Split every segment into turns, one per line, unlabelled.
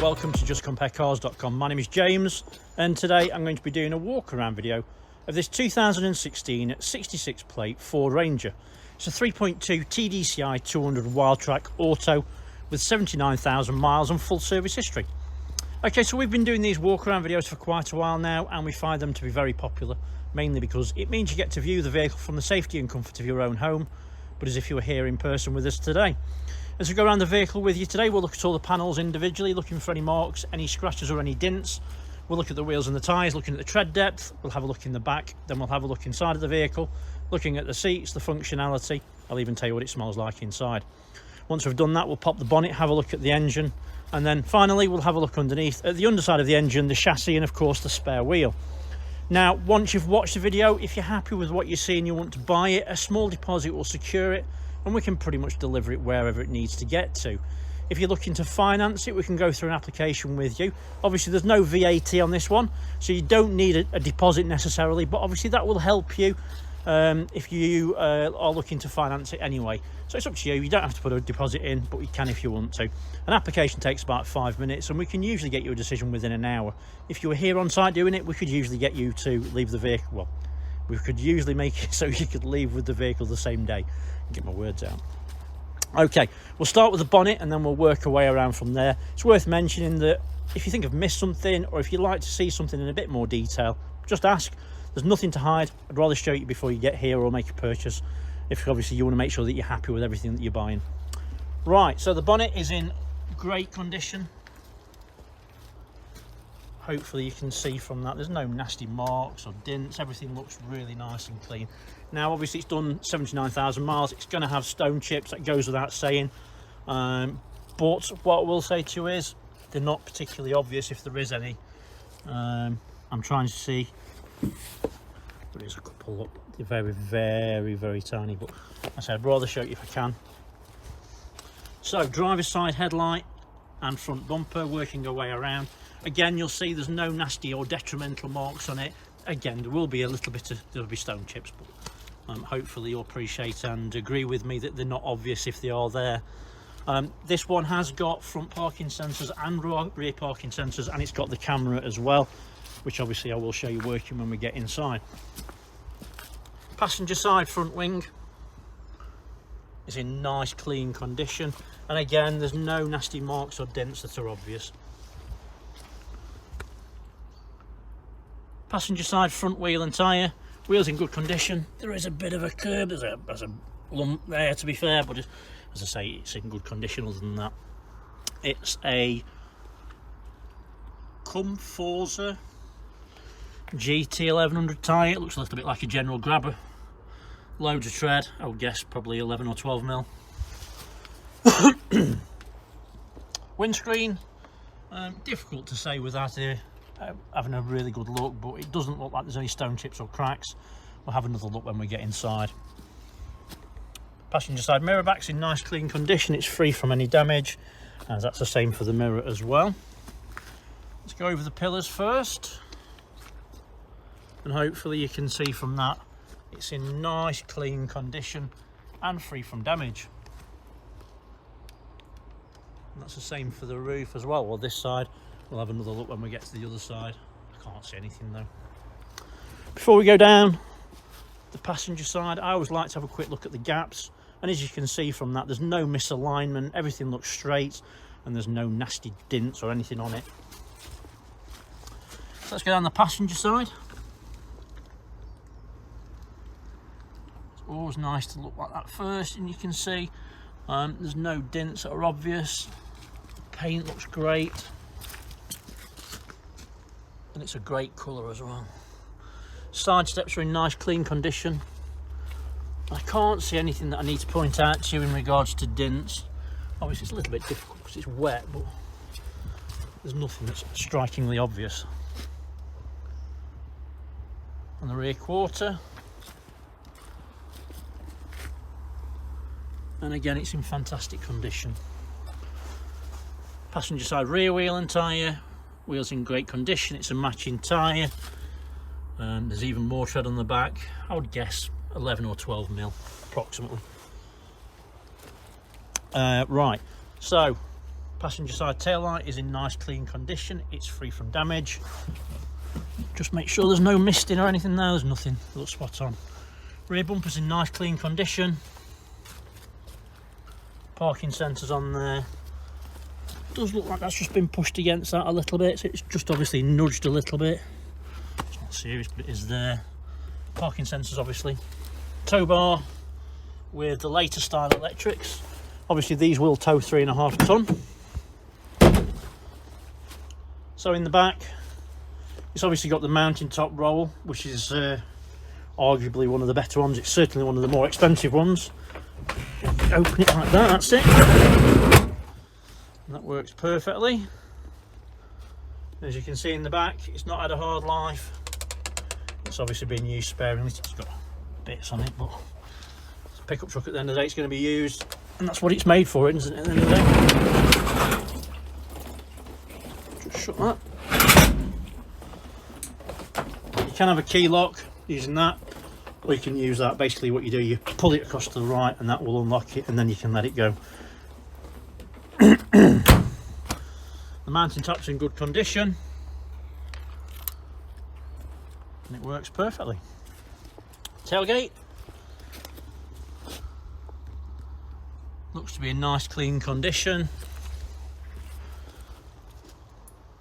welcome to justcomparecars.com. My name is James and today I'm going to be doing a walk around video of this 2016 66 plate Ford Ranger. It's a 3.2 TDCI 200 Wildtrak auto with 79,000 miles and full service history. Okay, so we've been doing these walk around videos for quite a while now and we find them to be very popular, mainly because it means you get to view the vehicle from the safety and comfort of your own home, but as if you were here in person with us today. As we go around the vehicle with you today, we'll look at all the panels individually, looking for any marks, any scratches or any dints. We'll look at the wheels and the tyres, looking at the tread depth. We'll have a look in the back, then we'll have a look inside of the vehicle, looking at the seats, the functionality. I'll even tell you what it smells like inside. Once we've done that, we'll pop the bonnet, have a look at the engine, and then finally we'll have a look underneath at the underside of the engine, the chassis, and of course the spare wheel. Now, once you've watched the video, if you're happy with what you see and you want to buy it, a small deposit will secure it and we can pretty much deliver it wherever it needs to get to. If you're looking to finance it, we can go through an application with you. Obviously there's no VAT on this one, so you don't need a deposit necessarily, but obviously that will help you if you are looking to finance it anyway. So it's up to you. You don't have to put a deposit in, but you can if you want to. An application takes about 5 minutes and we can usually get you a decision within an hour. If you were here on site doing it, we could usually get you to leave the vehicle. Well, we could usually make it so you could leave with the vehicle the same day. Get my words out. Okay, we'll start with the bonnet and then we'll work our way around from there. It's worth mentioning that if you think I've missed something or if you'd like to see something in a bit more detail, just ask. There's nothing to hide. I'd rather show you before you get here or make a purchase, if obviously you want to make sure that you're happy with everything that you're buying. Right, so the bonnet is in great condition. Hopefully you can see from that there's no nasty marks or dints. Everything looks really nice and clean. Now obviously it's done 79,000 miles. It's going to have stone chips, that goes without saying, but what I will say to you is they're not particularly obvious if there is any. I'm trying to see, there is a couple. Look, they're very tiny, but I said I'd rather show you if I can. So driver's side headlight and front bumper, working our way around. Again, you'll see there's no nasty or detrimental marks on it. Again, there will be a little bit of, there'll be stone chips, but hopefully you'll appreciate and agree with me that they're not obvious if they are there. This one has got front parking sensors and rear parking sensors, and it's got the camera as well, which obviously I will show you working when we get inside. Passenger side front wing is in nice clean condition, and again there's no nasty marks or dents that are obvious. Passenger side front wheel and tyre, wheels in good condition. There is a bit of a curb, there's a lump there to be fair, but as I say, it's in good condition. Other than that, it's a Forza GT 1100 tyre. It looks a little bit like a general grabber. Loads of tread, I would guess probably 11 or 12 mil. Windscreen, difficult to say without having a really good look, but it doesn't look like there's any stone chips or cracks. We'll have another look when we get inside. Passenger side mirror back's in nice clean condition. It's free from any damage, and that's the same for the mirror as well. Let's go over the pillars first, and hopefully you can see from that it's in nice clean condition and free from damage. And that's the same for the roof as well, or this side. We'll have another look when we get to the other side. I can't see anything though. Before we go down the passenger side, I always like to have a quick look at the gaps, and as you can see from that, there's no misalignment, everything looks straight and there's no nasty dints or anything on it. So let's go down the passenger side. It's always nice to look like that first, and you can see there's no dints that are obvious. The paint looks great. And it's a great colour as well. Side steps are in nice clean condition. I can't see anything that I need to point out to you in regards to dints. Obviously it's a little bit difficult because it's wet, but there's nothing that's strikingly obvious. On the rear quarter, and again it's in fantastic condition. Passenger side rear wheel and tyre, wheels in great condition. It's a matching tyre, and there's even more tread on the back. I would guess 11 or 12 mil approximately. Right, so passenger side tail light is in nice clean condition, it's free from damage. Just make sure there's no misting or anything there, there's nothing, it looks spot on. Rear bumper's in nice clean condition. Parking sensors on there. Does look like that's just been pushed against that a little bit, so it's just obviously nudged a little bit. It's not serious, but it is there. Parking sensors obviously. Tow bar with the later style electrics. Obviously these will tow 3.5 ton. So in the back, it's obviously got the mounting top roll, which is arguably one of the better ones. It's certainly one of the more expensive ones. Open it like that, that's it. And that works perfectly. As you can see in the back, it's not had a hard life. It's obviously been used sparingly. It's got bits on it, but it's a pickup truck at the end of the day. It's going to be used, and that's what it's made for, isn't it, at the end of the day? Just shut that. You can have a key lock using that, or you can use that. Basically what you do, you pull it across to the right and that will unlock it, and then you can let it go. The mounting top's in good condition and it works perfectly. Tailgate looks to be in nice clean condition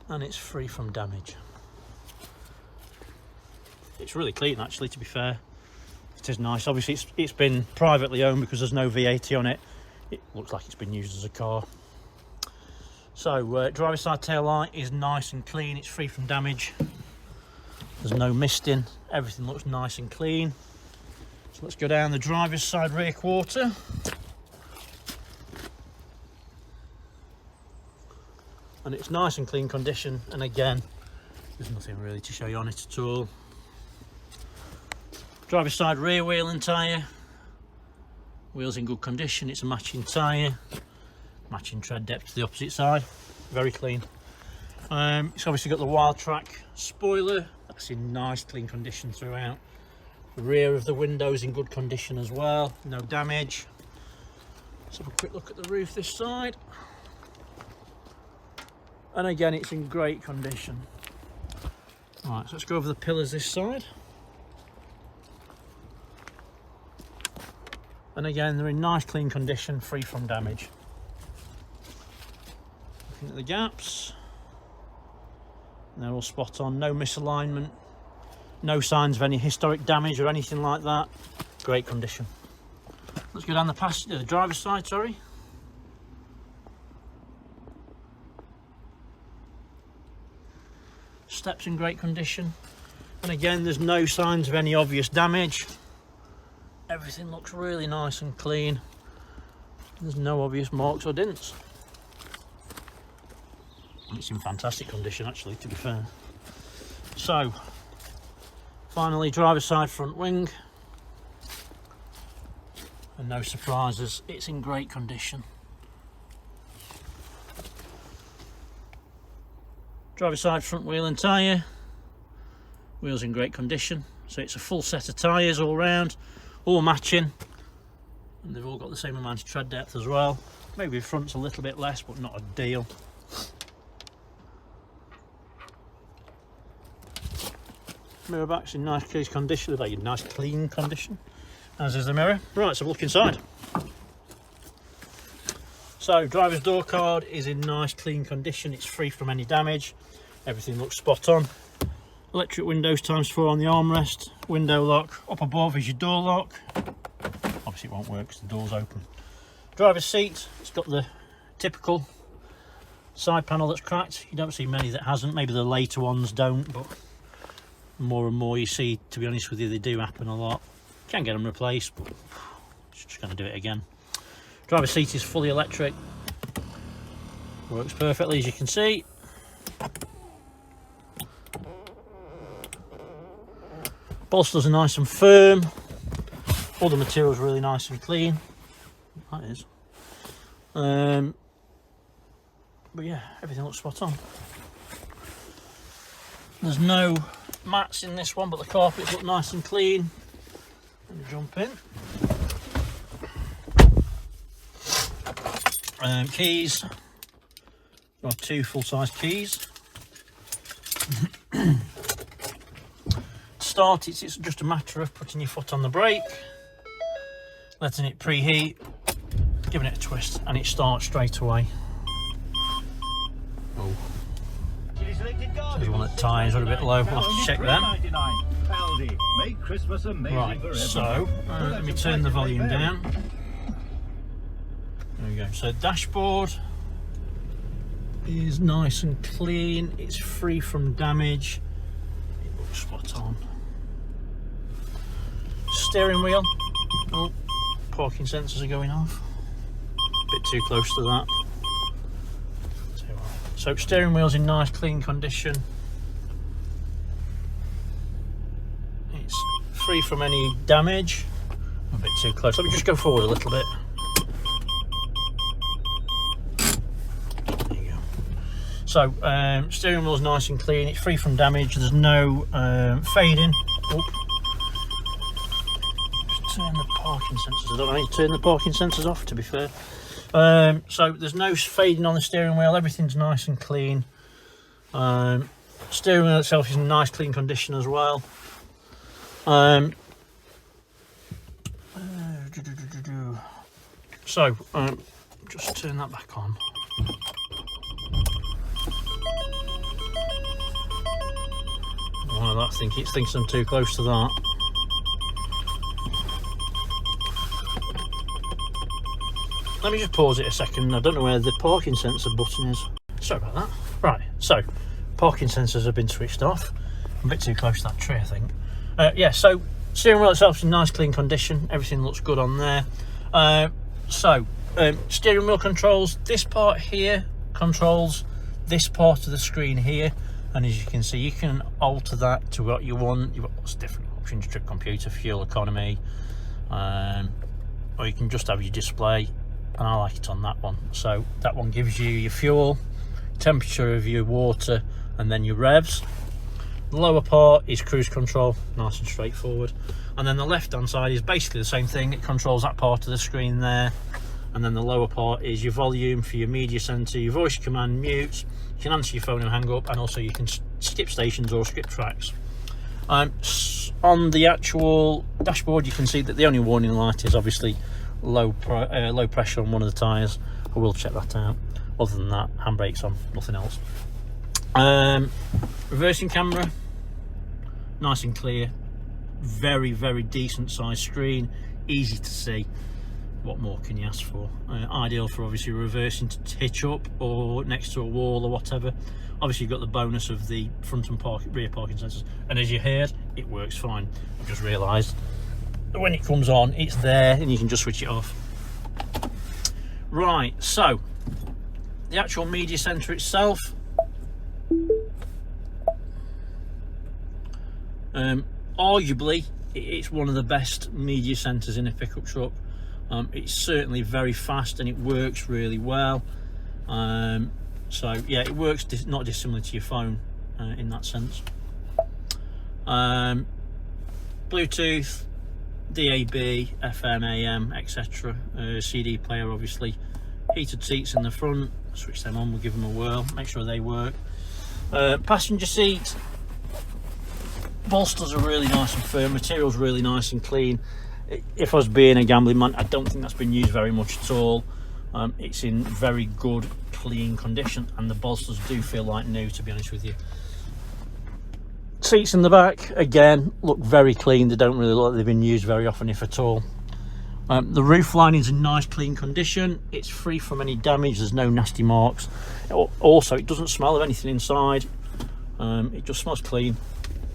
and it's free from damage. It's really clean actually, to be fair. It is nice. Obviously it's been privately owned because there's no VAT on it. It looks like it's been used as a car. So driver's side tail light is nice and clean, it's free from damage. There's no misting, everything looks nice and clean. So let's go down the driver's side rear quarter. And it's nice and clean condition, and again, there's nothing really to show you on it at all. Driver's side rear wheel and tyre. Wheels in good condition, it's a matching tyre. Matching tread depth to the opposite side, very clean. It's obviously got the Wildtrak spoiler, that's in nice clean condition throughout. The rear of the windows in good condition as well, no damage. Let's have a quick look at the roof this side. And again, it's in great condition. Right, so let's go over the pillars this side. And again, they're in nice clean condition, free from damage. Looking at the gaps, they're all spot on, no misalignment, no signs of any historic damage or anything like that. Great condition. Let's go down the driver's side, sorry. Steps in great condition, and again there's no signs of any obvious damage. Everything looks really nice and clean. There's no obvious marks or dents. It's in fantastic condition actually, to be fair. So finally, driver's side front wing, and no surprises, it's in great condition. Driver's side front wheel and tyre, wheels in great condition, so it's a full set of tyres all round, all matching, and they've all got the same amount of tread depth as well. Maybe the front's a little bit less, but not a deal. Mirror back's in nice clean condition, nice clean condition, as is the mirror. Right, so look inside. So driver's door card is in nice clean condition, it's free from any damage, everything looks spot on. Electric windows ×4 on the armrest, window lock, up above is your door lock. Obviously it won't work because the door's open. Driver's seat, it's got the typical side panel that's cracked. You don't see many that hasn't, maybe the later ones don't, but more and more you see, to be honest with you, they do happen a lot. Can get them replaced, but just going to do it again. Driver's seat is fully electric, works perfectly as you can see. Bolsters are nice and firm, all the material's really nice and clean, that is. But yeah, everything looks spot on. There's no mats in this one, but the carpets look nice and clean. Let me jump in. Keys, Got 2 full-size keys. To start, it's just a matter of putting your foot on the brake, letting it preheat, giving it a twist, and it starts straight away. Oh. Says one of the tyres are a bit low. We'll have to check them. Right, so let me turn the volume down. There we go. So dashboard is nice and clean. It's free from damage. It looks spot on. Steering wheel. Oh, parking sensors are going off. Bit too close to that. So steering wheel's in nice clean condition. It's free from any damage. A bit too close. Let me just go forward a little bit. There you go. So steering wheel's nice and clean. It's free from damage. There's no fading. Oop. Just turn the parking sensors. I don't need to turn the parking sensors off, to be fair. So there's no fading on the steering wheel. Everything's nice and clean. Steering wheel itself is in nice clean condition as well. So just turn that back on. Well, I think it thinks I'm too close to that. Let me just pause it a second. I don't know where the parking sensor button is. Sorry about that. Right, so parking sensors have been switched off. I'm a bit too close to that tree, I think. Yeah, so steering wheel itself is in nice clean condition. Everything looks good on there. Steering wheel controls. This part here controls this part of the screen here. And as you can see, you can alter that to what you want. You've got lots of different options: trip computer, fuel economy, or you can just have your display. And I like it on that one. So that one gives you your fuel, temperature of your water, and then your revs. The lower part is cruise control, nice and straightforward. And then the left hand side is basically the same thing. It controls that part of the screen there. And then the lower part is your volume for your media center, your voice command, mute. You can answer your phone and hang up, and also you can skip stations or skip tracks. On the actual dashboard, you can see that the only warning light is obviously low pressure on one of the tyres. I will check that out. Other than that, handbrake's on, nothing else. Reversing camera, nice and clear. Very decent size screen, easy to see. What more can you ask for? Ideal for obviously reversing to hitch up or next to a wall or whatever. Obviously you've got the bonus of the front and rear parking sensors, and as you heard, it works fine. I've just realised that when it comes on, it's there and you can just switch it off. Right, so the actual media center itself, arguably it's one of the best media centers in a pickup truck. It's certainly very fast and it works really well. So yeah, it works not dissimilar to your phone in that sense. Bluetooth, DAB, FM, AM, etc. CD player, obviously. Heated seats in the front. Switch them on, we'll give them a whirl, make sure they work. Passenger seat. Bolsters are really nice and firm. Material's really nice and clean. If I was being a gambling man, I don't think that's been used very much at all. It's in very good, clean condition, and the bolsters do feel like new, to be honest with you. Seats in the back, again, look very clean. They don't really look like they've been used very often, if at all. The roof lining's in nice, clean condition. It's free from any damage. There's no nasty marks. Also, it doesn't smell of anything inside. It just smells clean.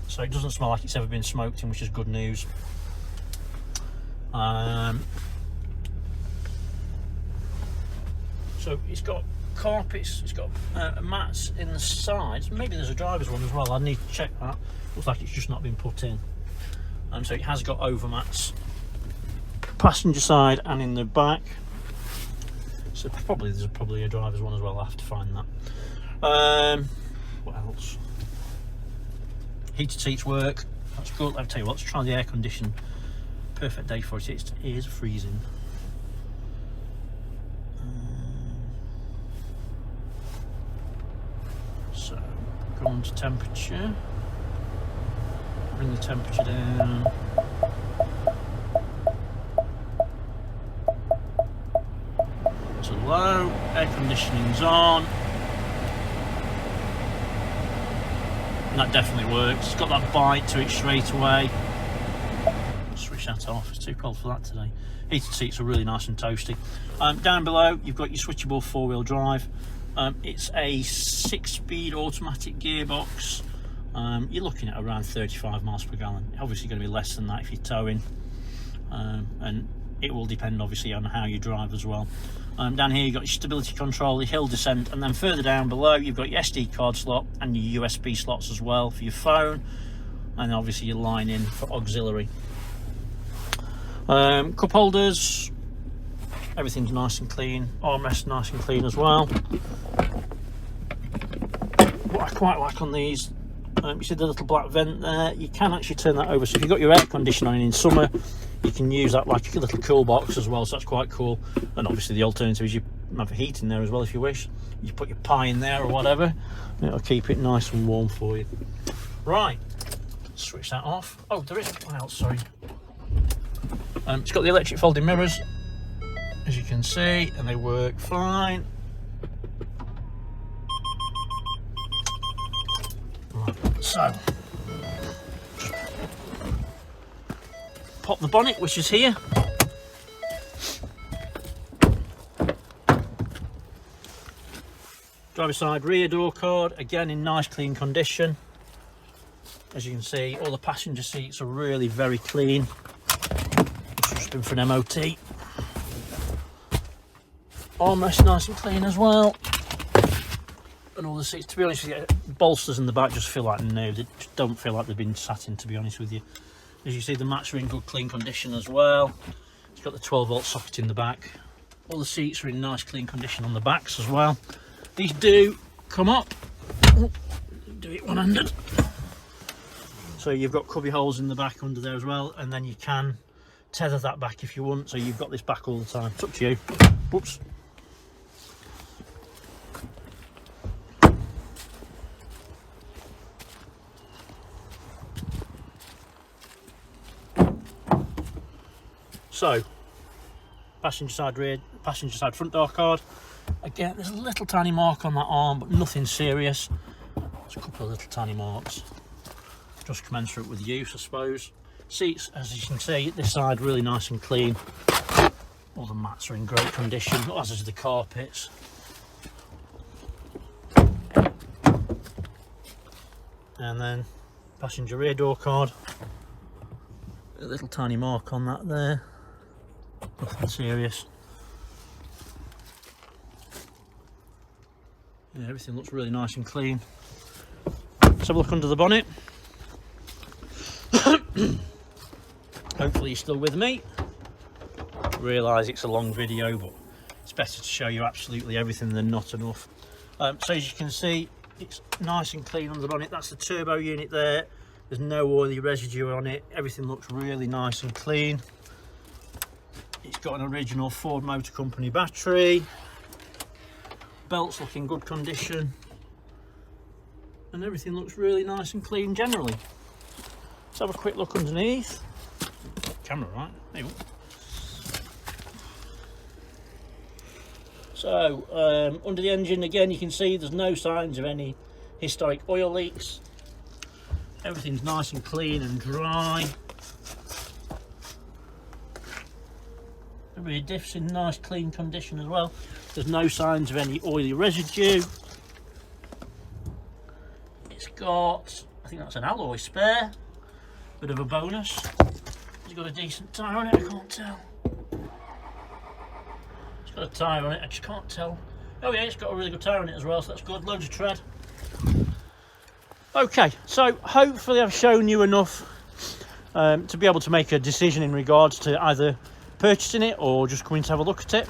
So it doesn't smell like it's ever been smoked in, which is good news. So it's got carpets, it's got mats in the sides. Maybe there's a driver's one as well. I need to check that. Looks like it's just not been put in. So it has got overmats, passenger side and in the back. So there's probably a driver's one as well. I'll have to find that. What else? Heated seats work. That's good. I'll tell you what, let's try the air condition. Perfect day for it. It is freezing. Go on to temperature. Bring the temperature down. To low. Air conditioning's on. And that definitely works. It's got that bite to it straight away. Switch that off. It's too cold for that today. Heated seats are really nice and toasty. Down below, you've got your switchable four-wheel drive. It's a 6-speed automatic gearbox. You're looking at around 35 miles per gallon. Obviously going to be less than that if you're towing, and it will depend obviously on how you drive as well. Down here you've got your stability control, your hill descent, and then further down below you've got your SD card slot and your USB slots as well for your phone, and obviously your line in for auxiliary. Cup holders, everything's nice and clean. Armrest nice and clean as well. What I quite like on these, you see the little black vent there, you can actually turn that over, so if you've got your air conditioner on in summer, you can use that like a little cool box as well, so that's quite cool. And obviously the alternative is you have heat in there as well if you wish. You put your pie in there or whatever, it'll keep it nice and warm for you. Right, switch that off. Oh, there is one else, sorry. It's got the electric folding mirrors, as you can see, and they work fine. Right, so pop the bonnet, which is here. Driver side rear door card, again in nice clean condition. As you can see, all the passenger seats are really very clean. Just been for an MOT. Armrest nice and clean as well. And all the seats, to be honest with you, bolsters in the back just feel like new. They just don't feel like they've been sat in, to be honest with you. As you see, the mats are in good clean condition as well. It's got the 12-volt socket in the back. All the seats are in nice clean condition on the backs as well. These do come up. Oh, do it one-handed. So you've got cubby holes in the back under there as well, and then you can tether that back if you want, so you've got this back all the time. It's up to you. Whoops. So, passenger side front door card. Again, there's a little tiny mark on that arm, but nothing serious. There's a couple of little tiny marks, just commensurate with use, I suppose. Seats, as you can see, this side really nice and clean. All the mats are in great condition, as is the carpets. And then passenger rear door card. A little tiny mark on that there. Nothing serious. Yeah, everything looks really nice and clean. Let's have a look under the bonnet. Hopefully you're still with me. I realise it's a long video, but it's better to show you absolutely everything than not enough. So as you can see, it's nice and clean on the bonnet. That's the turbo unit there. There's no oily residue on it. Everything looks really nice and clean. It's got an original Ford Motor Company battery. Belts look in good condition. And everything looks really nice and clean generally. Let's have a quick look underneath. Camera, right? There you go. So, under the engine again, you can see there's no signs of any historic oil leaks. Everything's nice and clean and dry. The rear diff's in nice clean condition as well. There's no signs of any oily residue. It's got, I think that's an alloy spare. Bit of a bonus. It's got a decent tyre on it, I can't tell. It's got a tyre on it, I just can't tell. Oh yeah, it's got a really good tyre on it as well, so that's good. Loads of tread. Okay, so hopefully I've shown you enough to be able to make a decision in regards to either purchasing it or just coming to have a look at it.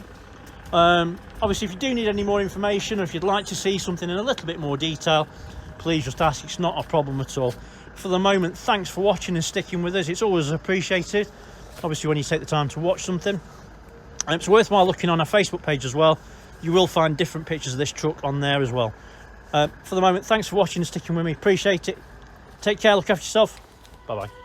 Obviously, if you do need any more information, or if you'd like to see something in a little bit more detail, please just ask. It's not a problem at all. For the moment, thanks for watching and sticking with us. It's always appreciated, obviously, when you take the time to watch something. It's worthwhile looking on our Facebook page as well. You will find different pictures of this truck on there as well. For the moment, thanks for watching and sticking with me. Appreciate it. Take care, look after yourself. Bye bye.